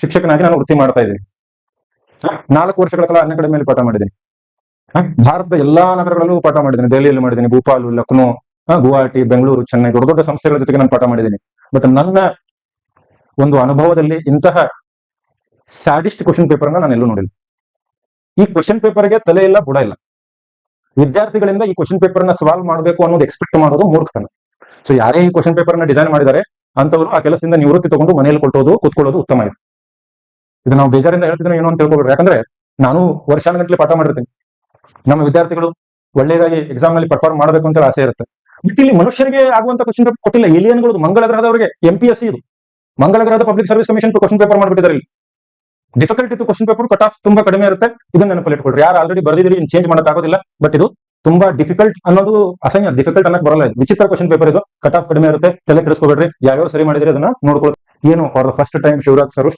ಶಿಕ್ಷಕನಾಗಿ ನಾನು ವೃತ್ತಿ ಮಾಡ್ತಾ ಇದ್ದೀನಿ. 4 ವರ್ಷಗಳ ಕಾಲ ಅನ್ಅಕಾಡೆಮಿಯಲ್ಲಿ ಪಾಠ ಮಾಡಿದ್ದೀನಿ. ಭಾರತದ ಎಲ್ಲಾ ನಗರಗಳಲ್ಲೂ ಪಾಠ ಮಾಡಿದ್ದೀನಿ. ದೆಹಲಿಯಲ್ಲಿ ಮಾಡಿದ್ದೀನಿ, ಭೂಪಾಲ್, ಲಕ್ನೋ, ಗುವಾಹಟಿ, ಬೆಂಗಳೂರು, ಚೆನ್ನೈ, ದೊಡ್ಡ ದೊಡ್ಡ ಸಂಸ್ಥೆಗಳ ಜೊತೆಗೆ ನಾನು ಪಾಠ ಮಾಡಿದ್ದೀನಿ. ಬಟ್ ನನ್ನ ಒಂದು ಅನುಭವದಲ್ಲಿ ಇಂತಹ ಸ್ಯಾಡಿಸ್ಟ್ ಕ್ವಶನ್ ಪೇಪರ್ ಅನ್ನ ನಾನು ಎಲ್ಲೂ ನೋಡಿಲ್ಲ. ಈ ಕ್ವಶನ್ ಪೇಪರ್ಗೆ ತಲೆ ಇಲ್ಲ, ಬುಡ ಇಲ್ಲ. ವಿದ್ಯಾರ್ಥಿಗಳಿಂದ ಈ ಕ್ವಶನ್ ಪೇಪರ್ ನ ಸಾಲ್ವ್ ಮಾಡಬೇಕು ಅನ್ನೋದು ಎಕ್ಸ್ಪೆಕ್ಟ್ ಮಾಡೋದು ಮೂರ್ಖತನ. ಸೊ ಯಾರೇ ಈ ಕ್ವಶನ್ ಪೇಪರ್ ನ ಡಿಸೈನ್ ಮಾಡಿದ್ದಾರೆ ಅಂತವರು ಆ ಕೆಲಸದಿಂದ ನಿವೃತ್ತಿ ತಗೊಂಡು ಮನೆಯಲ್ಲಿ ಕೂತ್ಕೊಳ್ಳೋದು ಉತ್ತಮ ಇದೆ. ಇದು ನಾವು ಬೇಜಾರಿಂದ ಹೇಳ್ತಿದ್ರೆ ಏನೋ ಅಂತ ತಿಳ್ಕೊಬೇಡ್ರಿ. ಯಾಕಂದ್ರೆ ನಾನು ವರ್ಷಾನುಗಟ್ಟಲೆ ಪಾಠ ಮಾಡಿರ್ತೀನಿ. ನಮ್ಮ ವಿದ್ಯಾರ್ಥಿಗಳು ಒಳ್ಳೆಯದಾಗಿ ಎಕ್ಸಾಮ್ ನಲ್ಲಿ ಪರ್ಫಾರ್ಮ್ ಮಾಡಬೇಕು ಅಂತ ಆಸೆ ಇರುತ್ತೆ. ಬಟ್ ಇಲ್ಲಿ ಮನುಷ್ಯರಿಗೆ ಆಗುವಂತ ಕ್ವಶನ್ ಪೇಪರ್ ಕೊಟ್ಟಿಲ್ಲ. ಏಲಿಯನ್ಗಳು, ಮಂಗಳ ಗ್ರಹದವರಿಗೆ MPSC ಇದು ಮಂಗಳ ಗ್ರಹದ public service commission question paper ಮಾಡ್ಬಿಟ್ಟಿದ್ದಾರೆ. ಇಲ್ಲಿ ಡಿಫಿಕಲ್ಟ್ ಇತ್ತು ಕ್ವಶನ್ ಪೇಪರ್, ಕಟ್ ಆಫ್ ತುಂಬಾ ಕಡಿಮೆ ಇರುತ್ತೆ. ಇದನ್ನ ನೆನಪಲ್ಲಿ ಇಟ್ಕೊಳ್ರಿ. ಯಾರು ಆಲ್ರೆಡಿ ಬರ್ದಿದ್ದೀರಿ ಚೇಂಜ್ ಮಾಡಕ್ ಆಗೋದಿಲ್ಲ. ಬಟ್ ಇದು ತುಂಬಾ ಡಿಫಿಕಲ್ಟ್ ಅನ್ನೋದು ಅಸಹ್ಯ. ಡಿಫಿಕಲ್ಟ್ ಅನ್ನಕ್ ಬರಲ್ಲ. ವಿಚಿತ್ರ ಕ್ವಶನ್ ಪೇಪರ್ ಇದು. ಕಟ್ ಆಫ್ ಕಡಿಮೆ ಇರುತ್ತೆ. ತಲೆ ಕೆಡಿಸ್ಕೋಬೇಡ್ರಿ. ಯಾವ್ಯಾವ ಸರಿ ಮಾಡಿದ್ರೆ ಅದನ್ನ ನೋಡ್ಕೊಳ್ಳಿ. ಏನು for the first time Shivaraj sir